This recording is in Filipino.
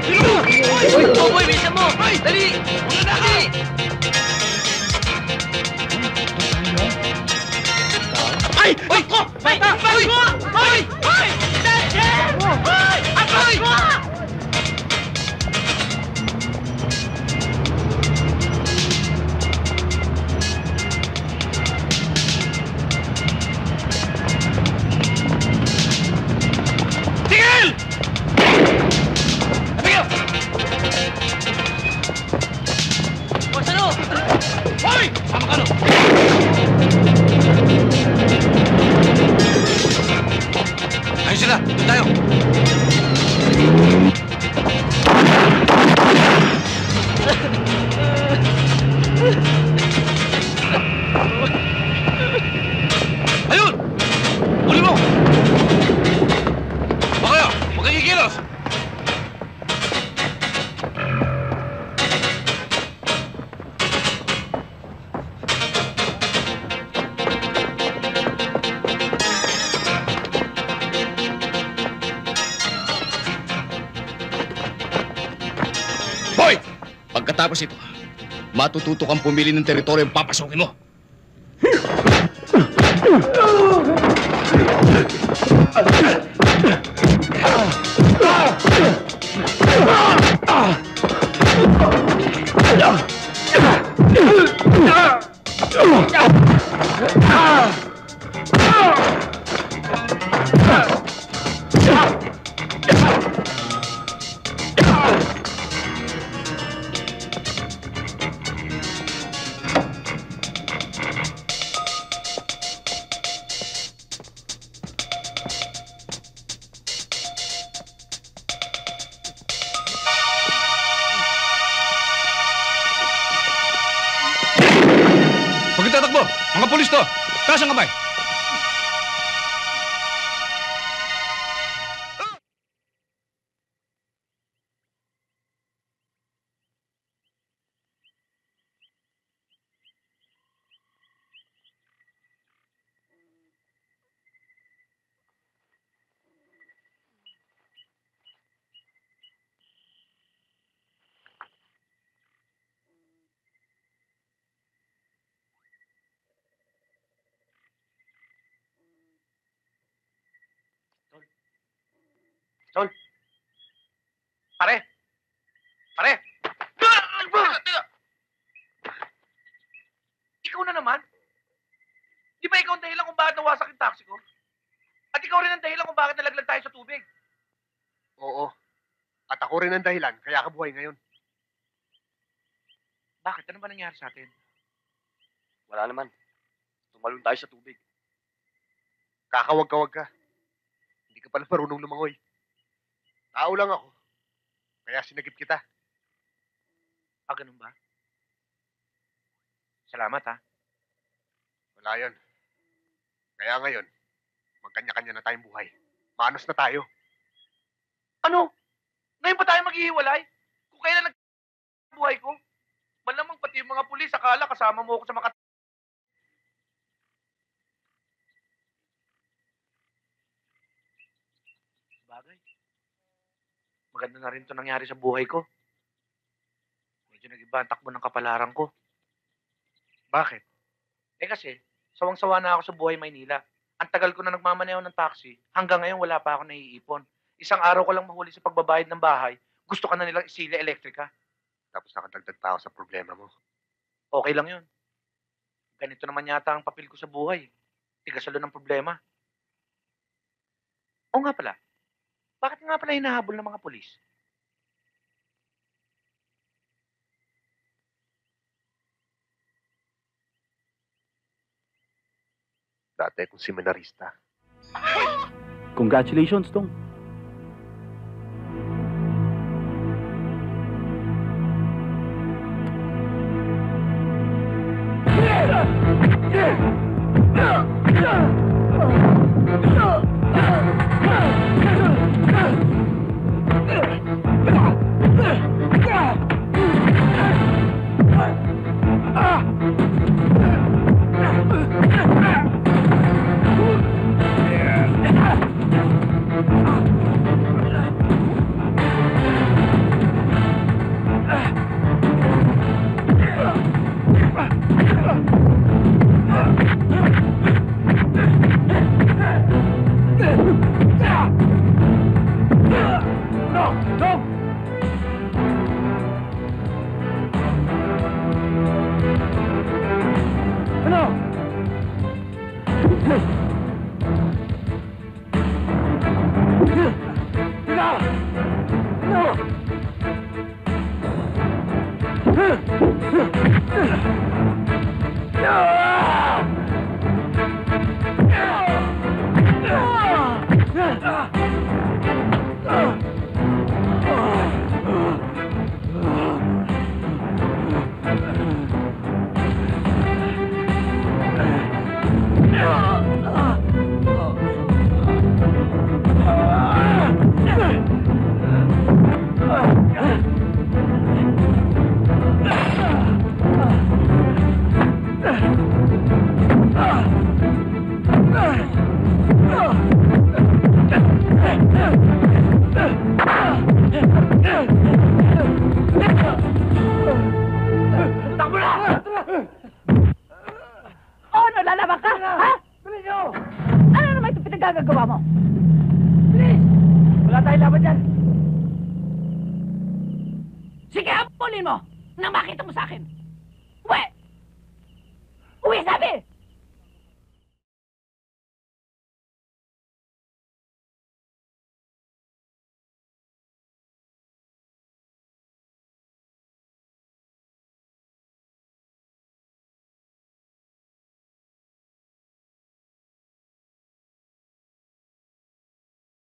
Uy, boy, bilisan mo! Dali! Dali! Ay! Uy! Bata! Uy! Uy! Uy! Dad! Uy! Apoy! Tigil! Tigil! O, sano? Hoy! Sama ka no! Ayun sila! Doon tayo! Ayun! Huli mo! Baka huwag kang kikilos! Hoy! Pagkatapos ito, matututo kang pumili ng teritoryo yung papasukin mo. Pagkitatakbo, mga pulis to! Taas ang kamay! Tol! Pare! Pare! Teka! Ikaw na naman? Di ba ikaw ang dahilan kung bakit nawasak yung taxi ko? At ikaw rin ang dahilan kung bakit nalaglag tayo sa tubig? Oo. At ako rin ang dahilan, kaya ka buhay ngayon. Bakit? Ano ba nangyari sa atin? Wala naman. Tumalon tayo sa tubig. Kakawag-kawag ka. Hindi ka pala marunong lumangoy. Tao lang ako. Kaya sinagip kita. Ganun ba? Salamat, ha? Wala yun. Kaya ngayon, magkanya-kanya na tayong buhay. Manos na tayo. Ano? Ngayon pa tayo maghihiwalay? Kung kailan buhay ko? Malamang pati yung mga pulis, akala kasama mo ako sa mga... Bagay. Maganda na rin ito nangyari sa buhay ko. Medyo nag-iba ang takbo ng kapalaran ko. Bakit? Kasi, sawang-sawa na ako sa buhay Maynila. Ang tagal ko na nagmamaneho ng taxi, hanggang ngayon wala pa ako naiipon. Isang araw ko lang mahuli sa pagbabayad ng bahay, gusto ka na nilang isili elektrika. Tapos nakadagdag pa ako sa problema mo. Okay lang yun. Ganito naman yata ang papel ko sa buhay. Tigasalo ng problema. O nga pala, bakit nga pala hinahabol ng mga pulis? Dati akong seminarista. Congratulations, Tong. Dong! Ano? Teka! Ano? Takbo na! Oh, ano, lalaban ka? Ha? Bilis nyo! Ano naman ito pinagagagawa mo? Bilis! Wala tayong laban dyan. Sige, habulin mo nang makita mo sa akin. Uwe!